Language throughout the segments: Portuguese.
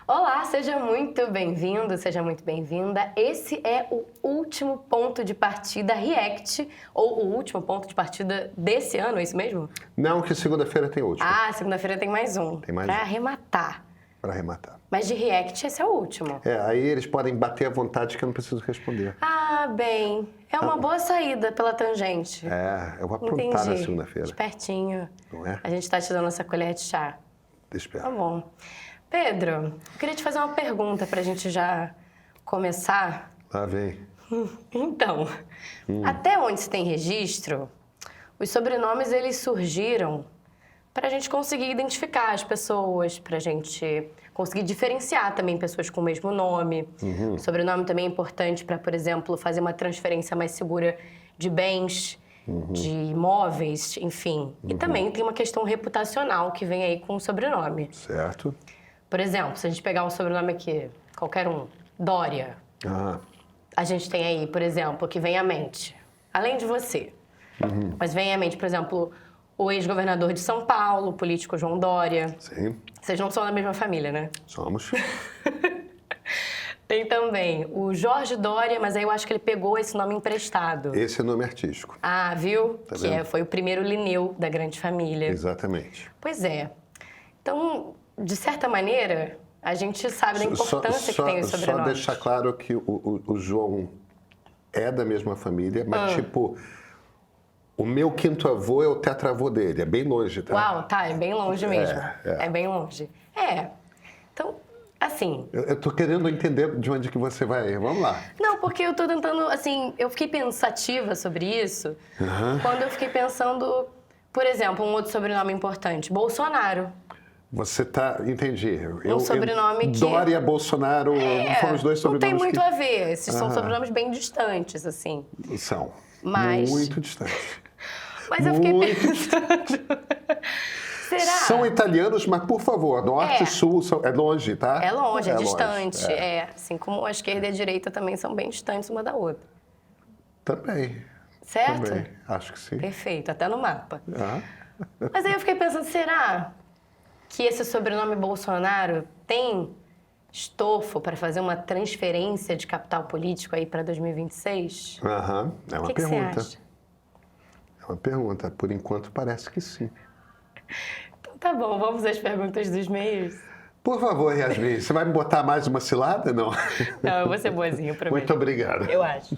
Olá, seja muito bem-vindo, seja muito bem-vinda. Esse é o último ponto de partida React, ou o último ponto de partida desse ano, é isso mesmo? Não, que segunda-feira tem último. Ah, segunda-feira tem mais um. Tem mais pra um. arrematar. Para arrematar. Mas de React, esse é o último. Aí eles podem bater à vontade que eu não preciso responder. Ah, bem, é uma boa saída pela tangente. Eu vou aprontar na Entendi. segunda-feira. Espertinho. Não é? A gente tá te dando essa colher de chá. Espero. Tá bom. Pedro, eu queria te fazer uma pergunta pra gente já começar. Lá vem. Então, até onde se tem registro, os sobrenomes eles surgiram para a gente conseguir identificar as pessoas, para a gente conseguir diferenciar também pessoas com o mesmo nome. O sobrenome também é importante para, por exemplo, fazer uma transferência mais segura de bens, de imóveis, enfim. E também tem uma questão reputacional que vem aí com o sobrenome. Certo. Por exemplo, se a gente pegar um sobrenome aqui, qualquer um, Dória, a gente tem aí, por exemplo, que vem à mente, além de você, mas vem à mente, por exemplo, o ex-governador de São Paulo, o político João Dória. Sim, Vocês não são da mesma família, né? somos. Tem também o Jorge Dória, mas aí eu acho que ele pegou esse nome emprestado. Esse é nome artístico. Ah, viu? Tá Que vendo? foi o primeiro Linneu da grande família. Exatamente. Pois é. Então, de certa maneira, a gente sabe da importância que tem os Só sobrenomes. deixar claro que o João é da mesma família, mas tipo, o meu quinto avô é o tetravô dele, é bem longe, tá? Uau, tá, é bem longe mesmo. É. É bem longe. Então, assim... Eu tô querendo entender de onde que você vai. Vamos lá. Não, porque eu tô tentando, assim... Eu fiquei pensativa sobre isso quando eu fiquei pensando... Por exemplo, um outro sobrenome importante, Bolsonaro. Você tá... Entendi. Sobrenome que... Dória, Bolsonaro, foram os dois não tem sobrenomes muito que... a ver. Esses são sobrenomes bem distantes, assim. São. Mas- Muito distantes. Mas eu fiquei Muito pensando... Será? São italianos, mas por favor, norte e sul é longe, tá? É longe, é longe, distante. é. Assim como a esquerda e a direita também são bem distantes uma da outra. Também. Certo? Também. Acho que sim. Perfeito, até no mapa. Ah. Mas aí eu fiquei pensando, será que esse sobrenome Bolsonaro tem estofo para fazer uma transferência de capital político aí para 2026? Aham. É O uma que você pergunta. acha? É uma pergunta. Por enquanto, parece que sim. Então tá bom, vamos às perguntas dos meios? Por favor, Yasmin, você vai me botar mais uma cilada? Não. Não, eu vou ser boazinha, eu prometo. Muito obrigado. Eu acho.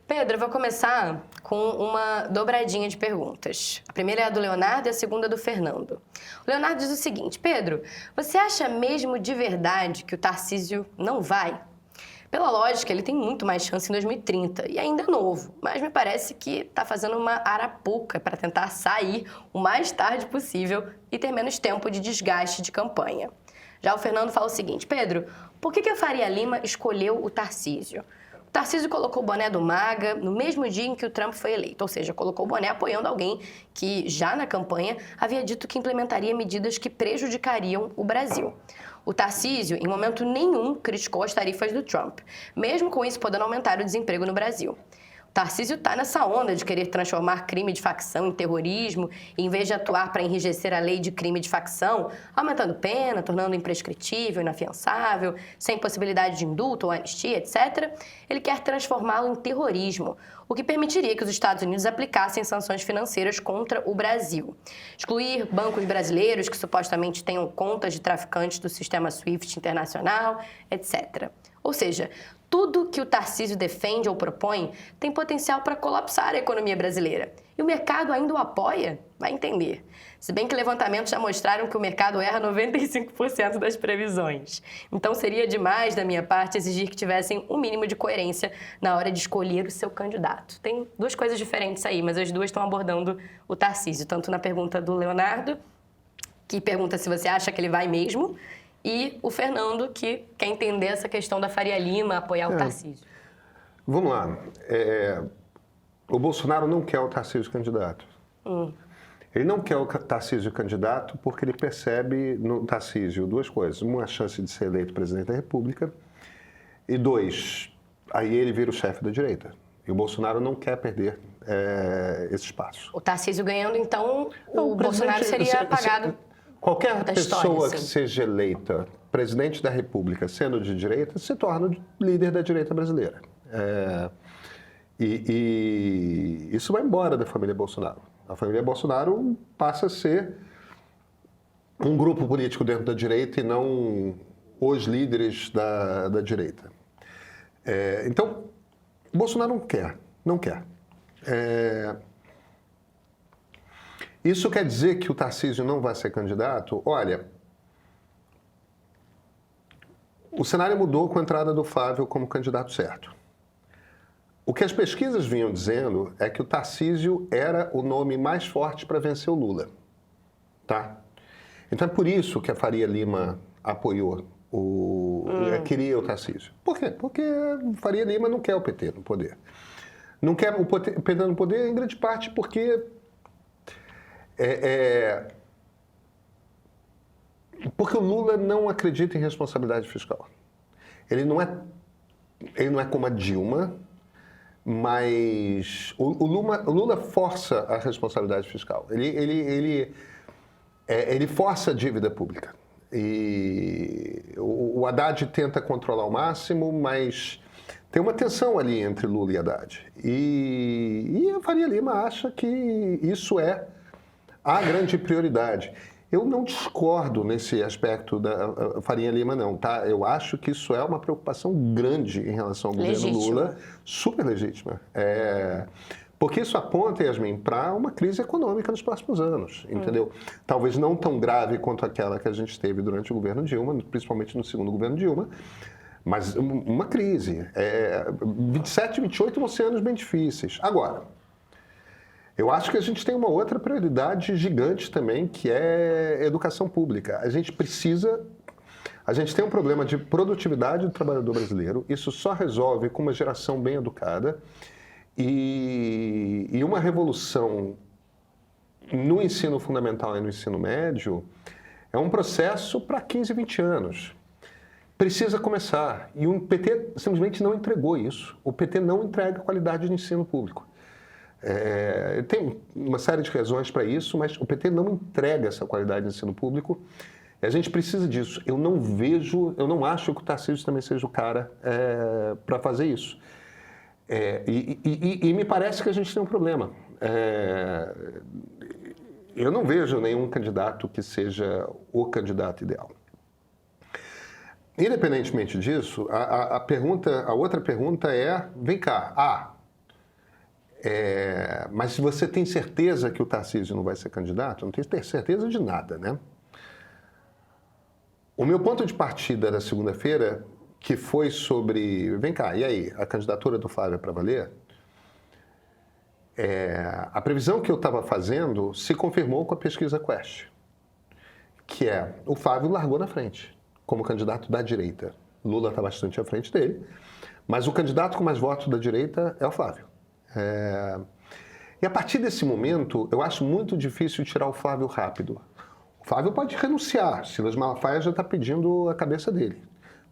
Pedro, eu vou começar com uma dobradinha de perguntas. A primeira é a do Leonardo e a segunda é do Fernando. O Leonardo diz o seguinte: Pedro, você acha mesmo de verdade que o Tarcísio não vai? Pela lógica, ele tem muito mais chance em 2030 e ainda é novo, mas me parece que está fazendo uma arapuca para tentar sair o mais tarde possível e ter menos tempo de desgaste de campanha. Já o Fernando fala o seguinte: Pedro, por que a Faria Lima escolheu o Tarcísio? O Tarcísio colocou o boné do MAGA no mesmo dia em que o Trump foi eleito, ou seja, colocou o boné apoiando alguém que, já na campanha, havia dito que implementaria medidas que prejudicariam o Brasil. O Tarcísio, em momento nenhum, criticou as tarifas do Trump, mesmo com isso podendo aumentar o desemprego no Brasil. O Tarcísio está nessa onda de querer transformar crime de facção em terrorismo, e, em vez de atuar para enrijecer a lei de crime de facção, aumentando pena, tornando imprescritível, inafiançável, sem possibilidade de indulto ou anistia, etc., ele quer transformá-lo em terrorismo, o que permitiria que os Estados Unidos aplicassem sanções financeiras contra o Brasil. Excluir bancos brasileiros que supostamente tenham contas de traficantes do sistema SWIFT internacional, etc. Ou seja, tudo que o Tarcísio defende ou propõe tem potencial para colapsar a economia brasileira. E o mercado ainda o apoia? Vai entender. Se bem que levantamentos já mostraram que o mercado erra 95% das previsões. Então seria demais da minha parte exigir que tivessem um mínimo de coerência na hora de escolher o seu candidato. Tem duas coisas diferentes aí, mas as duas estão abordando o Tarcísio, tanto na pergunta do Leonardo, que pergunta se você acha que ele vai mesmo, e o Fernando, que quer entender essa questão da Faria Lima, apoiar o Tarcísio. Vamos lá. O Bolsonaro não quer o Tarcísio candidato. Ele não quer o Tarcísio candidato porque ele percebe no Tarcísio duas coisas. Uma, a chance de ser eleito presidente da República. E dois, aí ele vira o chefe da direita. E o Bolsonaro não quer perder esse espaço. O Tarcísio ganhando, então, o presidente, Bolsonaro seria apagado. Qualquer da pessoa história, que sim. seja eleita presidente da República sendo de direita se torna o líder da direita brasileira. E isso vai embora da família Bolsonaro. A família Bolsonaro passa a ser um grupo político dentro da direita e não os líderes da direita. Então, Bolsonaro não quer. Isso quer dizer que o Tarcísio não vai ser candidato? Olha, o cenário mudou com a entrada do Flávio como candidato certo. O que as pesquisas vinham dizendo é que o Tarcísio era o nome mais forte para vencer o Lula. Tá? Então é por isso que a Faria Lima apoiou, queria o Tarcísio. Por quê? Porque Faria Lima não quer o PT no poder. Não quer o PT no poder em grande parte porque porque o Lula não acredita em responsabilidade fiscal. Ele não é como a Dilma, mas o Lula força a responsabilidade fiscal. Ele força a dívida pública. E o Haddad tenta controlar ao máximo, mas tem uma tensão ali entre Lula e Haddad. E a Faria Lima acha que isso é a grande prioridade. Eu não discordo nesse aspecto da Faria Lima, não, tá? Eu acho que isso é uma preocupação grande em relação ao governo Lula, super legítima. Porque isso aponta, Yasmin, para uma crise econômica nos próximos anos, entendeu? Talvez não tão grave quanto aquela que a gente teve durante o governo Dilma, principalmente no segundo governo Dilma, mas uma crise. 27 e 28 vão ser anos bem difíceis. Agora, eu acho que a gente tem uma outra prioridade gigante também, que é educação pública. A gente tem um problema de produtividade do trabalhador brasileiro, isso só resolve com uma geração bem educada e uma revolução no ensino fundamental e no ensino médio é um processo para 15, 20 anos. Precisa começar. E o PT simplesmente não entregou isso. O PT não entrega qualidade de ensino público. Tem uma série de razões para isso, mas o PT não entrega essa qualidade de ensino público e a gente precisa disso. Eu não acho que o Tarcísio também seja o cara para fazer isso. E me parece que a gente tem um problema. Eu não vejo nenhum candidato que seja o candidato ideal. Independentemente disso, a outra pergunta é, vem cá, mas se você tem certeza que o Tarcísio não vai ser candidato, não tem certeza de nada, né? O meu ponto de partida da segunda-feira, que foi sobre, vem cá, e aí, a candidatura do Flávio é para valer? A previsão que eu estava fazendo se confirmou com a pesquisa Quest, que o Flávio largou na frente, como candidato da direita. Lula está bastante à frente dele, mas o candidato com mais votos da direita é o Flávio. E a partir desse momento, eu acho muito difícil tirar o Flávio rápido. O Flávio pode renunciar, Silas Malafaia já está pedindo a cabeça dele.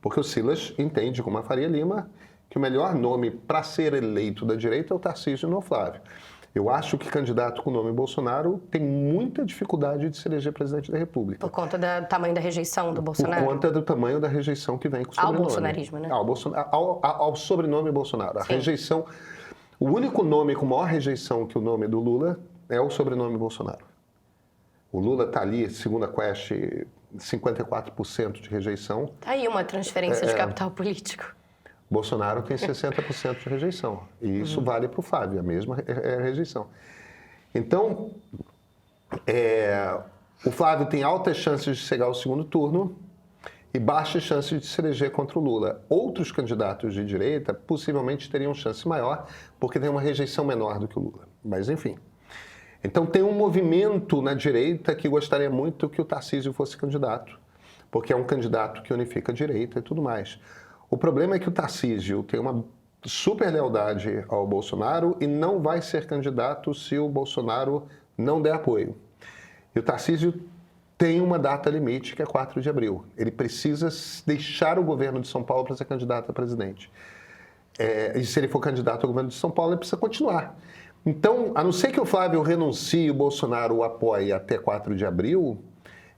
Porque o Silas entende, como a Faria Lima, que o melhor nome para ser eleito da direita é o Tarcísio e não o Flávio. Eu acho que candidato com o nome Bolsonaro tem muita dificuldade de se eleger presidente da República. Por conta do tamanho da rejeição do Bolsonaro? Por conta do tamanho da rejeição que vem com o sobrenome. Ao bolsonarismo, né? Ao sobrenome Bolsonaro. A rejeição... O único nome com maior rejeição que o nome do Lula é o sobrenome Bolsonaro. O Lula está ali, segundo a Quest, 54% de rejeição. Está aí uma transferência de capital político. Bolsonaro tem 60% de rejeição. E isso vale para o Flávio, a mesma rejeição. Então, o Flávio tem altas chances de chegar ao segundo turno e baixas chances de se eleger contra o Lula. Outros candidatos de direita possivelmente teriam chance maior, porque tem uma rejeição menor do que o Lula. Mas, enfim. Então, tem um movimento na direita que gostaria muito que o Tarcísio fosse candidato, porque é um candidato que unifica a direita e tudo mais. O problema é que o Tarcísio tem uma super lealdade ao Bolsonaro e não vai ser candidato se o Bolsonaro não der apoio. E o Tarcísio tem uma data limite, que é 4 de abril. Ele precisa deixar o governo de São Paulo para ser candidato a presidente. E se ele for candidato ao governo de São Paulo, ele precisa continuar. Então, a não ser que o Flávio renuncie e o Bolsonaro o apoie até 4 de abril,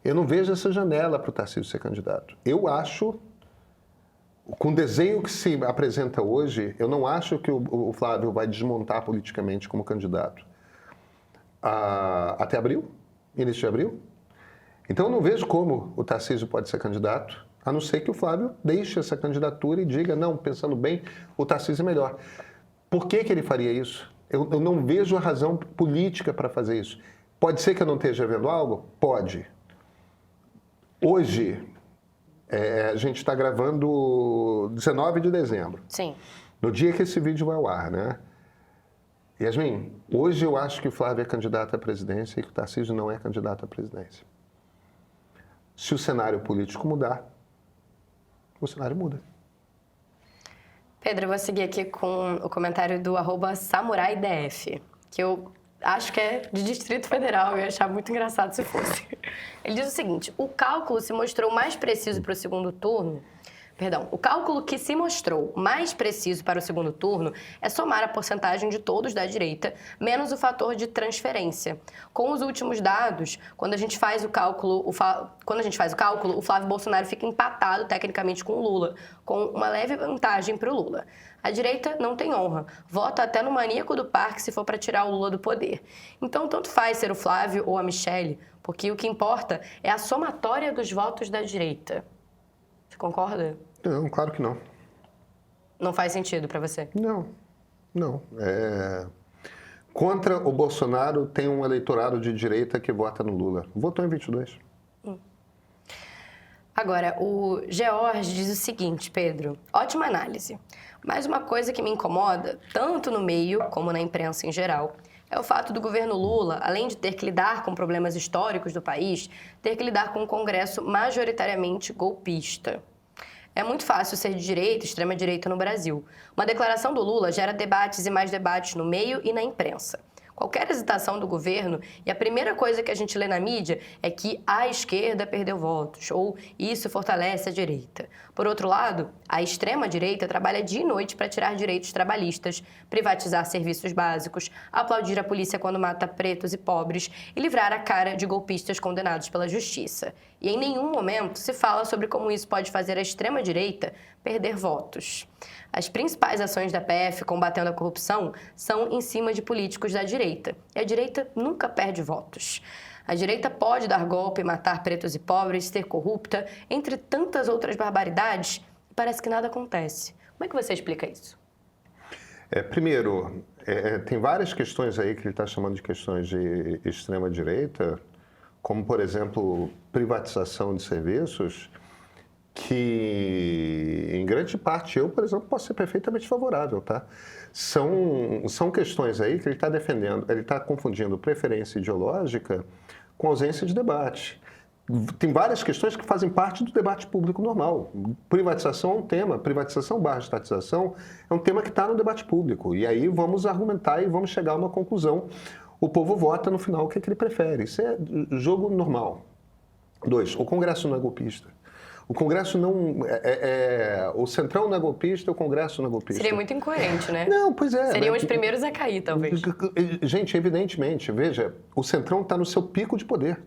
eu não vejo essa janela para o Tarcísio ser candidato. Eu acho, com o desenho que se apresenta hoje, eu não acho que o Flávio vai desmontar politicamente como candidato até abril, início de abril. Então, eu não vejo como o Tarcísio pode ser candidato, a não ser que o Flávio deixe essa candidatura e diga, não, pensando bem, o Tarcísio é melhor. Por que ele faria isso? Eu não vejo a razão política para fazer isso. Pode ser que eu não esteja vendo algo? Pode. Hoje, a gente está gravando 19 de dezembro. Sim. No dia que esse vídeo vai ao ar, né? Yasmin, hoje eu acho que o Flávio é candidato à presidência e que o Tarcísio não é candidato à presidência. Se o cenário político mudar, o cenário muda. Pedro, eu vou seguir aqui com o comentário do @SamuraiDF, que eu acho que é de Distrito Federal, eu ia achar muito engraçado se fosse. Ele diz o seguinte: o cálculo se mostrou mais preciso para o segundo turno. Perdão, o cálculo que se mostrou mais preciso para o segundo turno é somar a porcentagem de todos da direita, menos o fator de transferência. Com os últimos dados, quando a gente faz o cálculo, o Flávio Bolsonaro fica empatado tecnicamente com o Lula, com uma leve vantagem para o Lula. A direita não tem honra, vota até no maníaco do parque se for para tirar o Lula do poder. Então, tanto faz ser o Flávio ou a Michelle, porque o que importa é a somatória dos votos da direita. Você concorda? Não, claro que não. Não faz sentido para você? Não. Contra o Bolsonaro tem um eleitorado de direita que vota no Lula. Votou em 22. Agora, o George diz o seguinte, Pedro, ótima análise. Mas uma coisa que me incomoda, tanto no meio como na imprensa em geral, é o fato do governo Lula, além de ter que lidar com problemas históricos do país, ter que lidar com um Congresso majoritariamente golpista. É muito fácil ser de direita, extrema-direita no Brasil. Uma declaração do Lula gera debates e mais debates no meio e na imprensa. Qualquer hesitação do governo, e a primeira coisa que a gente lê na mídia é que a esquerda perdeu votos, ou isso fortalece a direita. Por outro lado, a extrema-direita trabalha dia e noite para tirar direitos trabalhistas, privatizar serviços básicos, aplaudir a polícia quando mata pretos e pobres e livrar a cara de golpistas condenados pela justiça. E em nenhum momento se fala sobre como isso pode fazer a extrema-direita perder votos. As principais ações da PF combatendo a corrupção são em cima de políticos da direita. E a direita nunca perde votos. A direita pode dar golpe, matar pretos e pobres, ser corrupta, entre tantas outras barbaridades, e parece que nada acontece. Como é que você explica isso? Primeiro, tem várias questões aí que ele está chamando de questões de extrema-direita, como, por exemplo, privatização de serviços, que, em grande parte, eu, por exemplo, posso ser perfeitamente favorável, tá? São questões aí que ele está defendendo, ele está confundindo preferência ideológica com ausência de debate. Tem várias questões que fazem parte do debate público normal. Privatização é um tema, privatização/estatização é um tema que está no debate público. E aí vamos argumentar e vamos chegar a uma conclusão. O povo vota no final o que ele prefere. Isso é jogo normal. 2, o Congresso não é golpista. O Congresso não... o Centrão não é golpista, o Congresso não é golpista. Seria muito incoerente, né? Não, pois é. Seriam os primeiros a cair, talvez. Gente, evidentemente, veja, o Centrão está no seu pico de poder.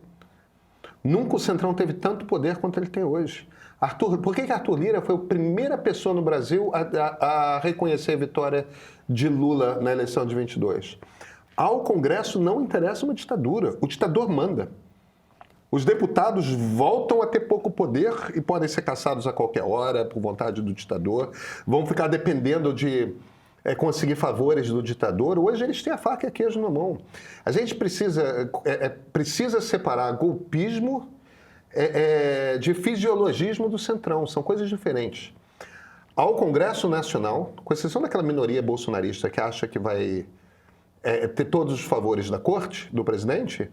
Nunca o Centrão teve tanto poder quanto ele tem hoje. Por que Arthur Lira foi a primeira pessoa no Brasil a reconhecer a vitória de Lula na eleição de 22? Ao Congresso não interessa uma ditadura. O ditador manda. Os deputados voltam a ter pouco poder e podem ser caçados a qualquer hora por vontade do ditador. Vão ficar dependendo de conseguir favores do ditador. Hoje eles têm a faca e a queijo na mão. A gente precisa separar golpismo de fisiologismo do Centrão. São coisas diferentes. Ao Congresso Nacional, com exceção daquela minoria bolsonarista que acha que vai ter todos os favores da corte, do presidente,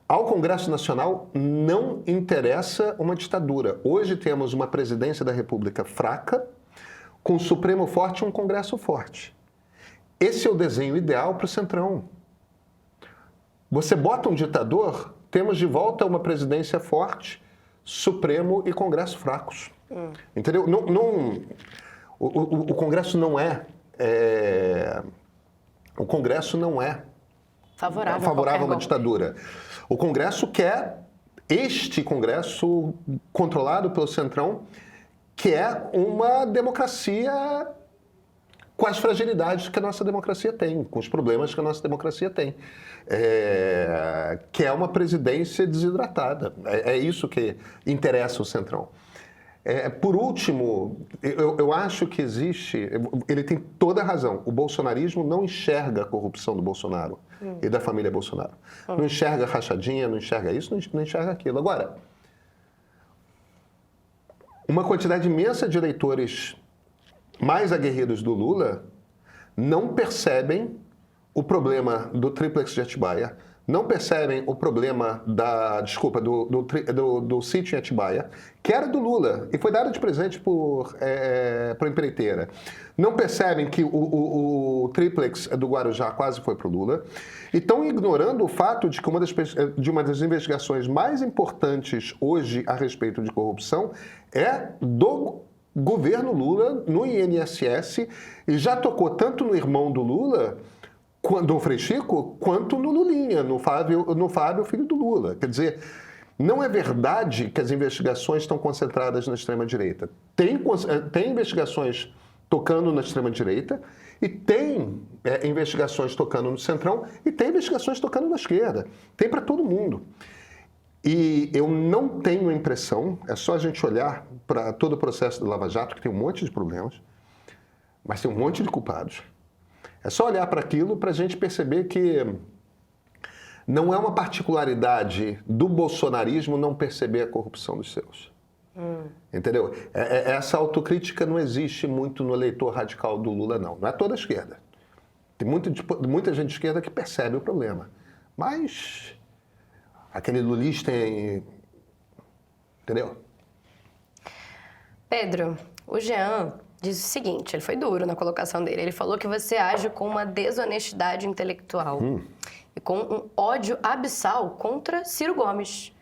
ao Congresso Nacional não interessa uma ditadura. Hoje temos uma presidência da República fraca, com um Supremo forte e um Congresso forte. Esse é o desenho ideal para o Centrão. Você bota um ditador, temos de volta uma presidência forte, Supremo e Congresso fracos. Entendeu? O Congresso não o Congresso não é favorável a uma ditadura. O Congresso este Congresso controlado pelo Centrão, quer uma democracia com as fragilidades que a nossa democracia tem, com os problemas que a nossa democracia tem. Que é uma presidência desidratada. É isso que interessa o Centrão. Por último, eu acho que existe... Ele tem toda a razão. O bolsonarismo não enxerga a corrupção do Bolsonaro e da família Bolsonaro. Não enxerga rachadinha, não enxerga isso, não enxerga aquilo. Agora, uma quantidade imensa de eleitores mais aguerridos do Lula não percebem o problema do triplex de Atibaia, não percebem o problema do sítio em Atibaia, que era do Lula e foi dado de presente para a empreiteira. Não percebem que o triplex do Guarujá quase foi para o Lula e estão ignorando o fato de que uma das investigações mais importantes hoje a respeito de corrupção é do governo Lula no INSS e já tocou tanto no irmão do Lula, do Frei Chico, quanto no Lulinha, no Fábio, filho do Lula. Quer dizer, não é verdade que as investigações estão concentradas na extrema-direita. Tem investigações tocando na extrema-direita e tem investigações tocando no centrão e tem investigações tocando na esquerda. Tem para todo mundo. E eu não tenho a impressão, é só a gente olhar para todo o processo do Lava Jato, que tem um monte de problemas, mas tem um monte de culpados. É só olhar para aquilo para a gente perceber que não é uma particularidade do bolsonarismo não perceber a corrupção dos seus. Entendeu? Essa autocrítica não existe muito no eleitor radical do Lula, não. Não é toda a esquerda. Tem muita gente de esquerda que percebe o problema. Mas aquele lulista tem... Entendeu? Pedro, o Jean diz o seguinte, ele foi duro na colocação dele. Ele falou que você age com uma desonestidade intelectual e com um ódio abissal contra Ciro Gomes.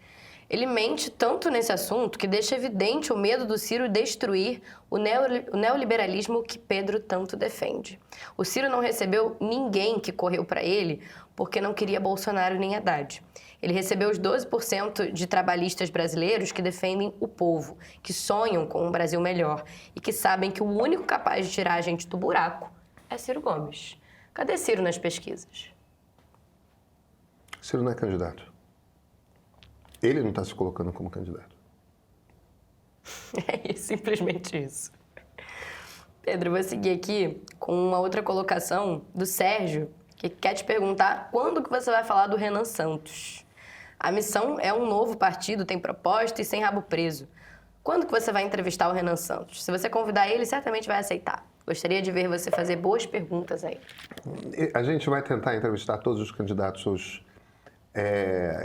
Ele mente tanto nesse assunto que deixa evidente o medo do Ciro destruir o neoliberalismo que Pedro tanto defende. O Ciro não recebeu ninguém que correu para ele porque não queria Bolsonaro nem Haddad. Ele recebeu os 12% de trabalhistas brasileiros que defendem o povo, que sonham com um Brasil melhor e que sabem que o único capaz de tirar a gente do buraco é Ciro Gomes. Cadê Ciro nas pesquisas? Ciro não é candidato. Ele não está se colocando como candidato. É simplesmente isso. Pedro, eu vou seguir aqui com uma outra colocação do Sérgio, que quer te perguntar quando que você vai falar do Renan Santos. A missão é um novo partido, tem proposta e sem rabo preso. Quando que você vai entrevistar o Renan Santos? Se você convidar ele, certamente vai aceitar. Gostaria de ver você fazer boas perguntas aí. A gente vai tentar entrevistar todos os candidatos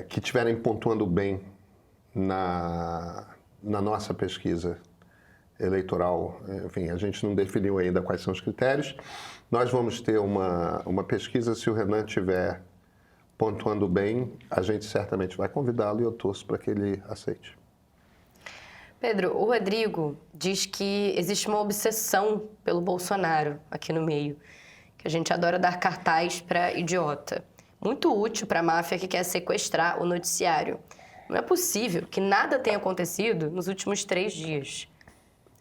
que estiverem pontuando bem na nossa pesquisa eleitoral. Enfim, a gente não definiu ainda quais são os critérios. Nós vamos ter uma pesquisa, se o Renan estiver pontuando bem, a gente certamente vai convidá-lo e eu torço para que ele aceite. Pedro, o Rodrigo diz que existe uma obsessão pelo Bolsonaro aqui no meio, que a gente adora dar cartaz para idiota. Muito útil para a máfia que quer sequestrar o noticiário. Não é possível que nada tenha acontecido nos últimos 3 dias.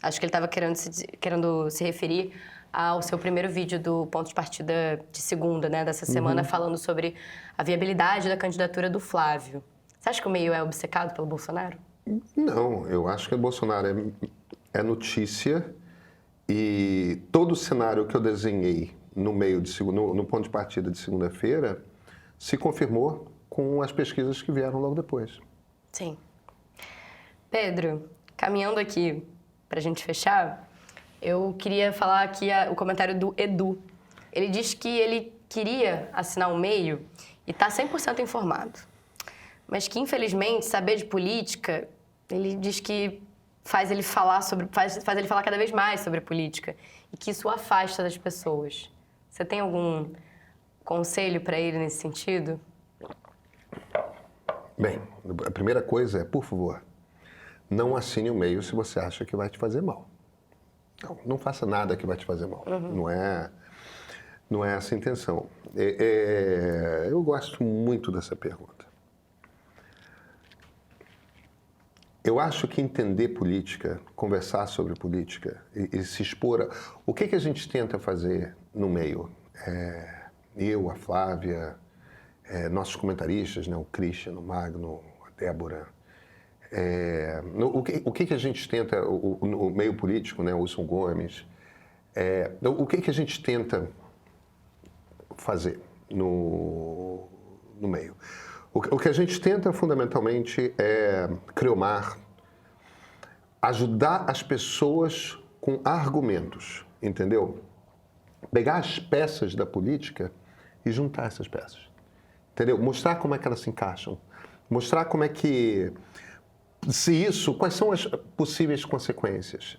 Acho que ele estava querendo se referir ao seu primeiro vídeo do Ponto de Partida de segunda, né, dessa semana, falando sobre a viabilidade da candidatura do Flávio. Você acha que o meio é obcecado pelo Bolsonaro? Não, eu acho que o Bolsonaro é notícia e todo o cenário que eu desenhei no Ponto de Partida de segunda-feira se confirmou com as pesquisas que vieram logo depois. Sim. Pedro, caminhando aqui para a gente fechar, eu queria falar aqui o comentário do Edu. Ele diz que ele queria assinar o meio e está 100% informado. Mas que, infelizmente, saber de política, ele diz que faz ele falar cada vez mais sobre política e que isso o afasta das pessoas. Você tem algum conselho para ele nesse sentido? Bem, a primeira coisa é, por favor, não assine o meio se você acha que vai te fazer mal. Não faça nada que vai te fazer mal. Não é essa a intenção. Eu gosto muito dessa pergunta. Eu acho que entender política, conversar sobre política e se expor... O que a gente tenta fazer no meio? Eu, a Flávia, nossos comentaristas, né, o Christian, o Magno, a Débora. O que a gente tenta, no meio político, né, o Wilson Gomes, o que a gente tenta fazer no meio? O que a gente tenta, fundamentalmente, é criomar, ajudar as pessoas com argumentos, entendeu? Pegar as peças da política e juntar essas peças, entendeu? Mostrar como é que elas se encaixam, mostrar como é que... quais são as possíveis consequências?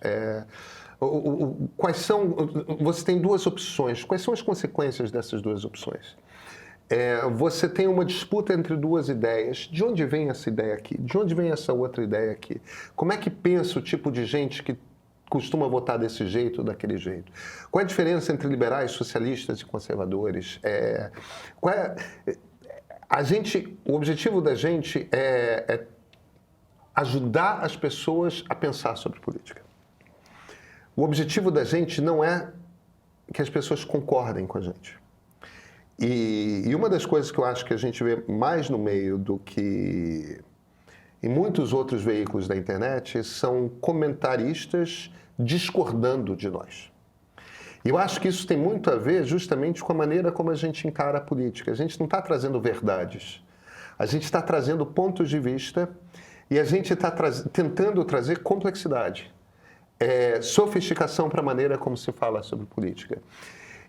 Você tem duas opções. Quais são as consequências dessas duas opções? Você tem uma disputa entre duas ideias. De onde vem essa ideia aqui? De onde vem essa outra ideia aqui? Como é que pensa o tipo de gente que costuma votar desse jeito ou daquele jeito? Qual é a diferença entre liberais, socialistas e conservadores? O objetivo da gente é ajudar as pessoas a pensar sobre política. O objetivo da gente não é que as pessoas concordem com a gente. E uma das coisas que eu acho que a gente vê mais no meio do que em muitos outros veículos da internet são comentaristas discordando de nós. E eu acho que isso tem muito a ver justamente com a maneira como a gente encara a política. A gente não está trazendo verdades. A gente está trazendo pontos de vista e a gente está tentando trazer complexidade, sofisticação para a maneira como se fala sobre política.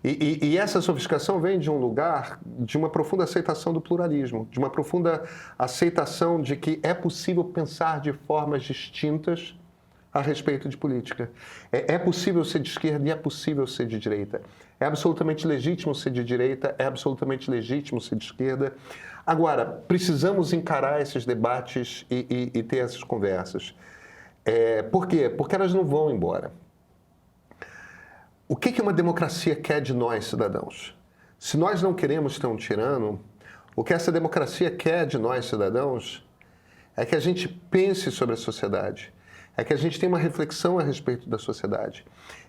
E essa sofisticação vem de um lugar de uma profunda aceitação do pluralismo, de uma profunda aceitação de que é possível pensar de formas distintas a respeito de política. É possível ser de esquerda e é possível ser de direita. É absolutamente legítimo ser de direita, é absolutamente legítimo ser de esquerda. Agora, precisamos encarar esses debates e ter essas conversas. Por quê? Porque elas não vão embora. O que uma democracia quer de nós, cidadãos? Se nós não queremos ter um tirano, o que essa democracia quer de nós, cidadãos, é que a gente pense sobre a sociedade, é que a gente tenha uma reflexão a respeito da sociedade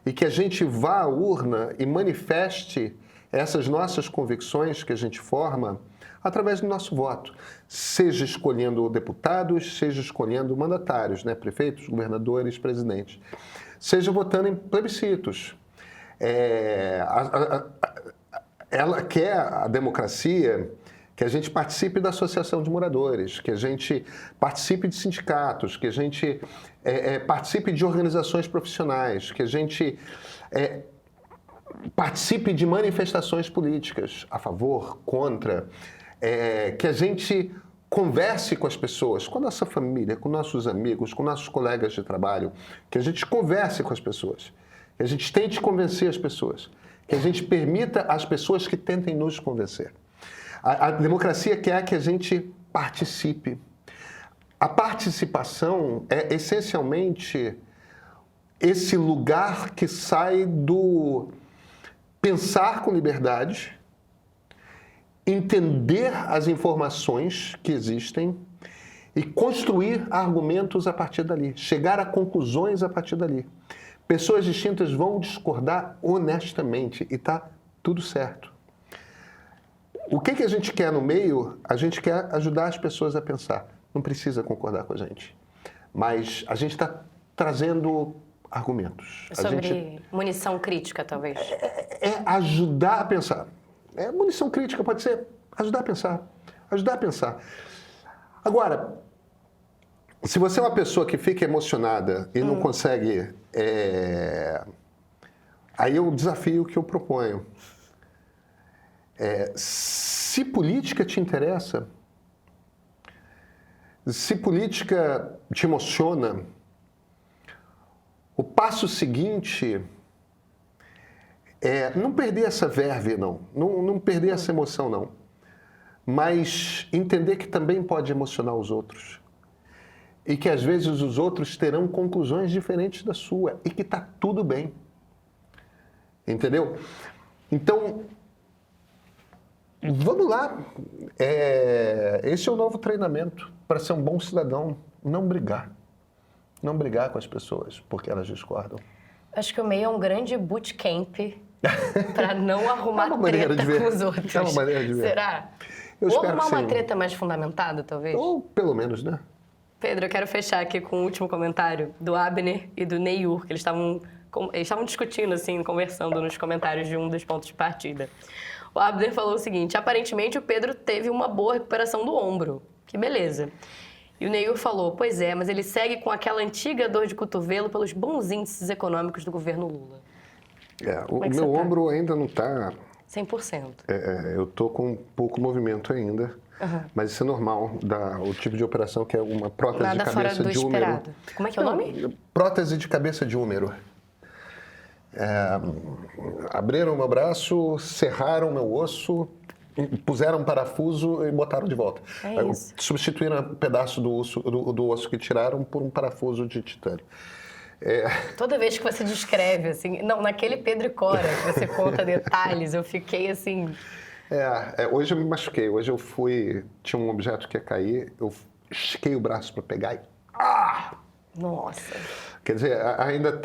e que a gente vá à urna e manifeste essas nossas convicções que a gente forma através do nosso voto, seja escolhendo deputados, seja escolhendo mandatários, né? Prefeitos, governadores, presidentes, seja votando em plebiscitos. Ela quer, a democracia, que a gente participe da associação de moradores, que a gente participe de sindicatos, que a gente participe de organizações profissionais, que a gente participe de manifestações políticas a favor, contra, que a gente converse com as pessoas, com a nossa família, com nossos amigos, com nossos colegas de trabalho, que a gente converse com as pessoas, que a gente tente convencer as pessoas, que a gente permita às pessoas que tentem nos convencer. A democracia quer que a gente participe. A participação é essencialmente esse lugar que sai do pensar com liberdade, entender as informações que existem e construir argumentos a partir dali, chegar a conclusões a partir dali. Pessoas distintas vão discordar honestamente e está tudo certo. O que a gente quer no meio? A gente quer ajudar as pessoas a pensar. Não precisa concordar com a gente, mas a gente está trazendo argumentos. Sobre munição crítica, talvez. Ajudar a pensar. Munição crítica pode ser ajudar a pensar. Ajudar a pensar. Agora, se você é uma pessoa que fica emocionada e não consegue... Aí é o desafio que eu proponho. Se política te interessa, se política te emociona, o passo seguinte é não perder essa verve, não perder essa emoção, não. Mas entender que também pode emocionar os outros. e que às vezes os outros terão conclusões diferentes da sua e que está tudo bem. Entendeu? Então, vamos lá. Esse é o novo treinamento para ser um bom cidadão. Não brigar. Não brigar com as pessoas porque elas discordam. Acho que o MEI é um grande bootcamp para não arrumar treta com os outros. É uma maneira de ver. Será? Ou arrumar uma treta mais fundamentada, talvez? Ou pelo menos, né? Pedro, eu quero fechar aqui com o último comentário do Abner e do Neyur, que eles estavam discutindo, assim, conversando nos comentários de um dos pontos de partida. O Abner falou o seguinte: aparentemente o Pedro teve uma boa recuperação do ombro. Que beleza. E o Neyur falou: pois é, mas ele segue com aquela antiga dor de cotovelo pelos bons índices econômicos do governo Lula. O meu ombro ainda não está... 100%. Eu tô com pouco movimento ainda. Mas isso é normal, o tipo de operação que é uma prótese Nada de cabeça fora do de húmero. esperado. Como é que é o nome? Prótese de cabeça de húmero. Abriram meu braço, serraram meu osso, puseram um parafuso e botaram de volta. Isso. Substituíram um pedaço do osso que tiraram por um parafuso de titânio. Toda vez que você descreve, assim... Não, naquele Pedro e Cora que você conta detalhes, eu fiquei assim... Hoje eu me machuquei. Hoje eu tinha um objeto que ia cair, eu estiquei o braço para pegar e... Nossa! Quer dizer, ainda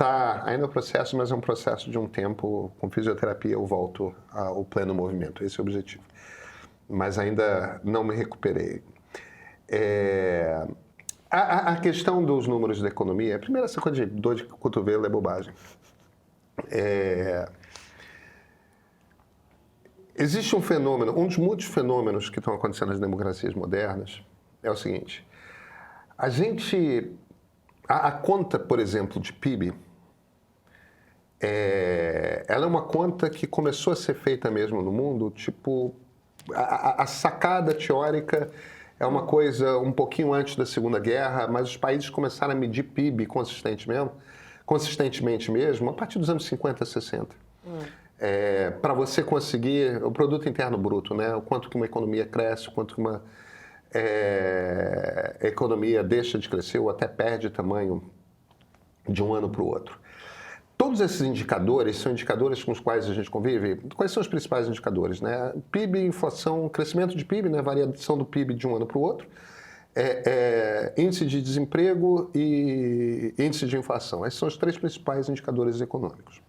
é um processo, mas é um processo de um tempo. Com fisioterapia eu volto ao pleno movimento. Esse é o objetivo. Mas ainda não me recuperei. A questão dos números da economia, primeiro, essa coisa de dor de cotovelo é bobagem. Existe um fenômeno, um dos muitos fenômenos que estão acontecendo nas democracias modernas é o seguinte: a conta, por exemplo, de PIB, ela é uma conta que começou a ser feita mesmo no mundo, tipo, a sacada teórica é uma coisa um pouquinho antes da Segunda Guerra, mas os países começaram a medir PIB consistentemente mesmo a partir dos anos 50, 60. Para você conseguir o produto interno bruto, né? O quanto que uma economia cresce, o quanto que uma economia deixa de crescer ou até perde tamanho de um ano para o outro. Todos esses indicadores são indicadores com os quais a gente convive. Quais são os principais indicadores, né? PIB, inflação, crescimento de PIB, né? Variação do PIB de um ano para o outro, índice de desemprego e índice de inflação. Esses são os três principais indicadores econômicos.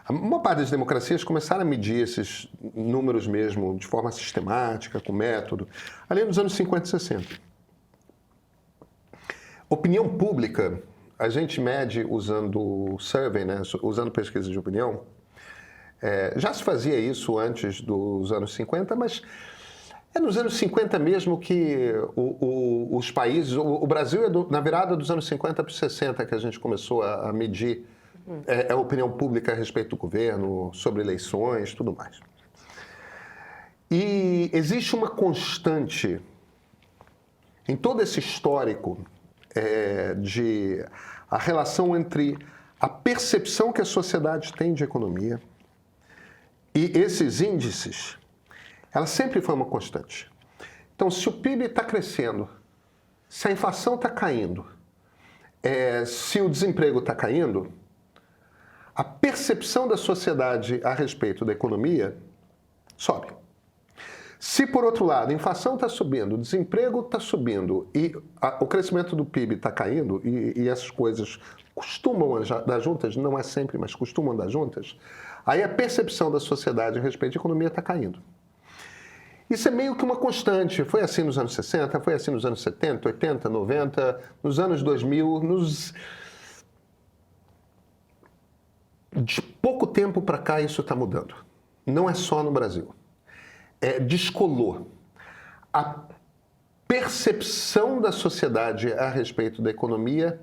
A maior parte das democracias começaram a medir esses números mesmo de forma sistemática, com método, ali nos anos 50 e 60. Opinião pública, a gente mede usando survey, né? Usando pesquisa de opinião. Já se fazia isso antes dos anos 50, mas é nos anos 50 mesmo que os países... O Brasil na virada dos anos 50 para os 60 que a gente começou a medir a opinião pública a respeito do governo, sobre eleições, tudo mais. E existe uma constante em todo esse histórico de a relação entre a percepção que a sociedade tem de economia e esses índices, ela sempre foi uma constante. Então, se o PIB está crescendo, se a inflação está caindo, se o desemprego está caindo, a percepção da sociedade a respeito da economia sobe. Se, por outro lado, a inflação está subindo, o desemprego está subindo e o crescimento do PIB está caindo, e essas coisas costumam andar juntas, não é sempre, mas costumam andar juntas, aí a percepção da sociedade a respeito da economia está caindo. Isso é meio que uma constante. Foi assim nos anos 60, foi assim nos anos 70, 80, 90, nos anos 2000, De pouco tempo para cá isso está mudando. Não é só no Brasil. Descolou. A percepção da sociedade a respeito da economia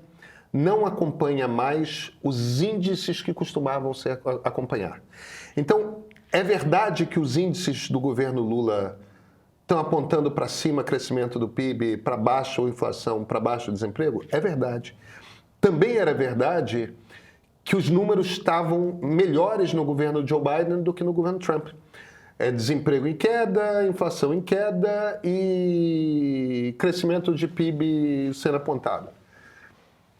não acompanha mais os índices que costumavam acompanhar. Então, é verdade que os índices do governo Lula estão apontando para cima crescimento do PIB, para baixo inflação, para baixo desemprego? É verdade. Também era verdade que os números estavam melhores no governo Joe Biden do que no governo Trump. desemprego em queda, inflação em queda e crescimento de PIB sendo apontado.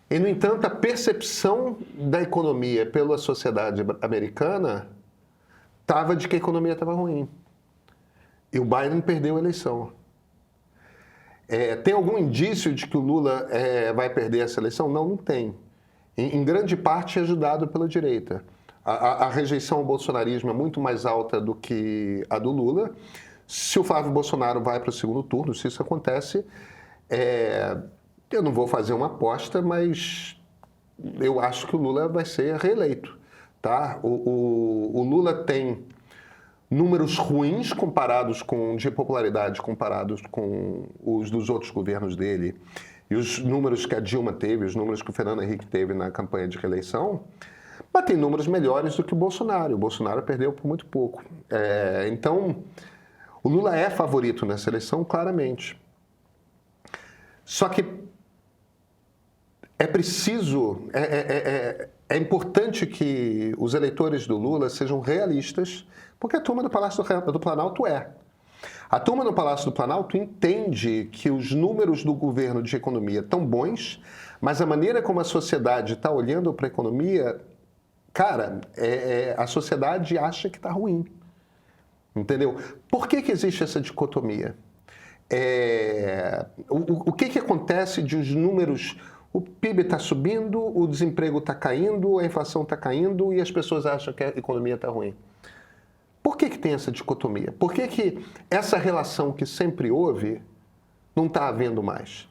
E, no entanto, a percepção da economia pela sociedade americana estava de que a economia estava ruim. E o Biden perdeu a eleição. Tem algum indício de que o Lula vai perder essa eleição? Não, não tem. Em grande parte ajudado pela direita. A rejeição ao bolsonarismo é muito mais alta do que a do Lula. Se o Flávio Bolsonaro vai para o segundo turno, se isso acontece, eu não vou fazer uma aposta, mas eu acho que o Lula vai ser reeleito. Tá? O Lula tem números ruins de popularidade comparados com os dos outros governos dele e os números que a Dilma teve, os números que o Fernando Henrique teve na campanha de reeleição. Mas tem números melhores do que o Bolsonaro. O Bolsonaro perdeu por muito pouco. Então, o Lula é favorito nessa eleição, claramente. Só que é preciso, é importante que os eleitores do Lula sejam realistas, porque a turma do Palácio do Planalto é. A turma do Palácio do Planalto entende que os números do governo de economia estão bons, mas a maneira como a sociedade está olhando para a economia, cara, a sociedade acha que está ruim. Entendeu? Por que existe essa dicotomia? O que acontece de os números... O PIB está subindo, o desemprego está caindo, a inflação está caindo e as pessoas acham que a economia está ruim. Por que tem essa dicotomia? Por que essa relação que sempre houve não está havendo mais?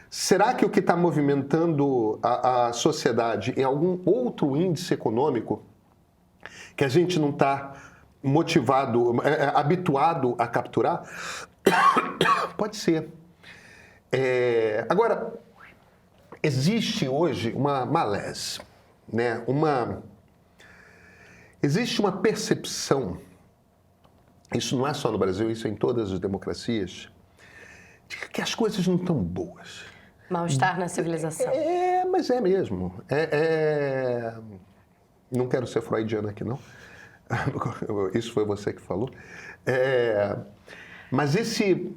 Será que o que está movimentando a sociedade é algum outro índice econômico que a gente não está habituado a capturar? Pode ser. Agora, existe hoje uma malaise, né? Existe uma percepção, isso não é só no Brasil, isso é em todas as democracias, de que as coisas não estão boas. Mal-estar na civilização. Mas é mesmo. Não quero ser freudiano aqui, não. Isso foi você que falou. Mas esse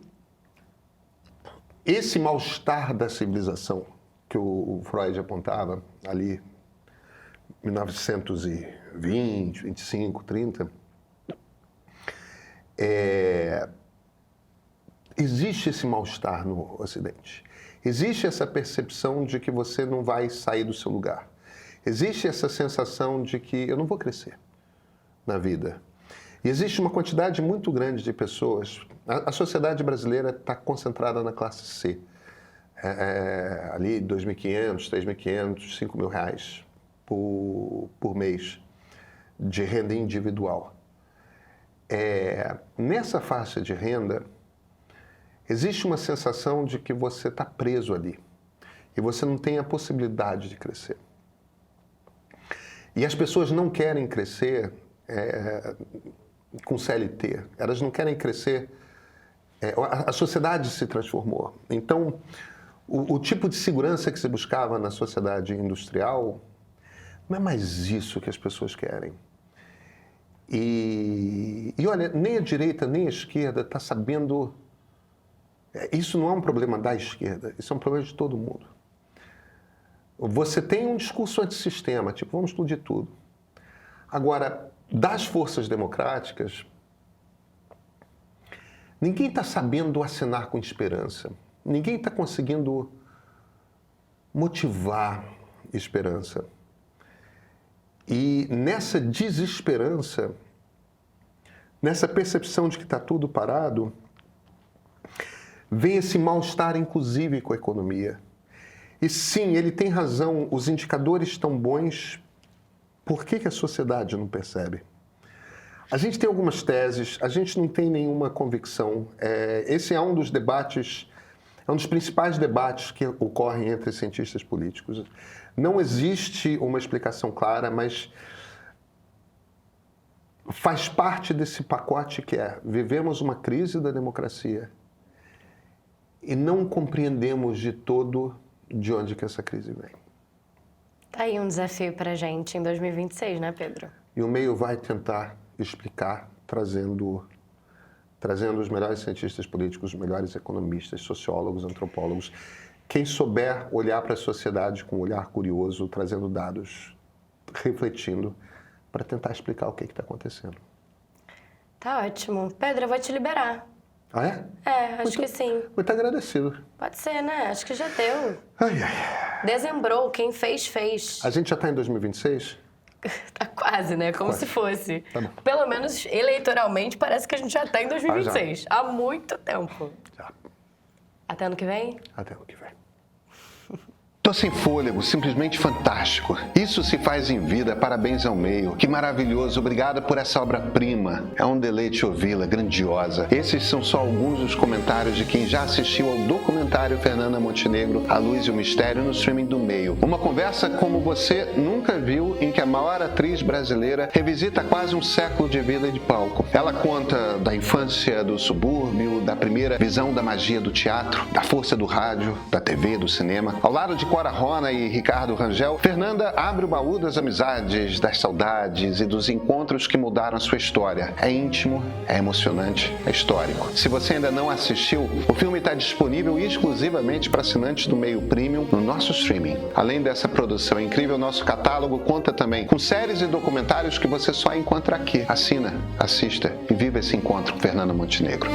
mal-estar da civilização que o Freud apontava ali, 1920, 25, 30, existe esse mal-estar no Ocidente. Existe essa percepção de que você não vai sair do seu lugar. Existe essa sensação de que eu não vou crescer na vida. E existe uma quantidade muito grande de pessoas. A sociedade brasileira está concentrada na classe C. Ali, R$2.500, R$3.500, R$5.000 por mês de renda individual. Nessa faixa de renda, existe uma sensação de que você está preso ali e você não tem a possibilidade de crescer. E as pessoas não querem crescer com CLT, elas não querem crescer. A sociedade se transformou. Então, o tipo de segurança que se buscava na sociedade industrial não é mais isso que as pessoas querem. E olha, nem a direita nem a esquerda está sabendo... Isso não é um problema da esquerda, isso é um problema de todo mundo. Você tem um discurso antissistema, tipo, vamos explodir tudo. Agora, das forças democráticas, ninguém está sabendo assinar com esperança. Ninguém está conseguindo motivar esperança. E nessa desesperança, nessa percepção de que está tudo parado, vem esse mal-estar, inclusive, com a economia. E sim, ele tem razão, os indicadores estão bons, por que a sociedade não percebe? A gente tem algumas teses, a gente não tem nenhuma convicção. Esse é um dos debates, é um dos principais debates que ocorrem entre cientistas políticos. Não existe uma explicação clara, mas faz parte desse pacote que vivemos uma crise da democracia e não compreendemos de todo de onde que essa crise vem. Tá aí um desafio para a gente em 2026, né, Pedro? E o meio vai tentar explicar trazendo os melhores cientistas políticos, os melhores economistas, sociólogos, antropólogos. Quem souber olhar para a sociedade com um olhar curioso, trazendo dados, refletindo, para tentar explicar o que está acontecendo. Tá ótimo. Pedro, eu vou te liberar. Ah, é? Acho que sim. Muito agradecido. Pode ser, né? Acho que já deu. Ai, ai. Dezembrou. Quem fez, fez. A gente já está em 2026? Tá quase, né? Como Quase. se fosse. Tá bom. Pelo menos eleitoralmente, parece que a gente já tá em 2026. Há muito tempo. Já. Até ano que vem? Até ano que vem. Tô sem fôlego, simplesmente fantástico. Isso se faz em vida, parabéns ao meio. Que maravilhoso, obrigado por essa obra-prima. É um deleite ouvi-la, grandiosa. Esses são só alguns dos comentários de quem já assistiu ao documentário Fernanda Montenegro, A Luz e o Mistério, no streaming do Meio. Uma conversa como você nunca viu, em que a maior atriz brasileira revisita quase um século de vida de palco. Ela conta da infância do subúrbio, da primeira visão da magia do teatro, da força do rádio, da TV, do cinema. Ao lado de Cora Rona e Ricardo Rangel, Fernanda abre o baú das amizades, das saudades e dos encontros que mudaram sua história. É íntimo, é emocionante, é histórico. Se você ainda não assistiu, o filme está disponível exclusivamente para assinantes do Meio Premium no nosso streaming. Além dessa produção incrível, nosso catálogo conta também com séries e documentários que você só encontra aqui. Assina, assista e viva esse encontro com Fernanda Montenegro.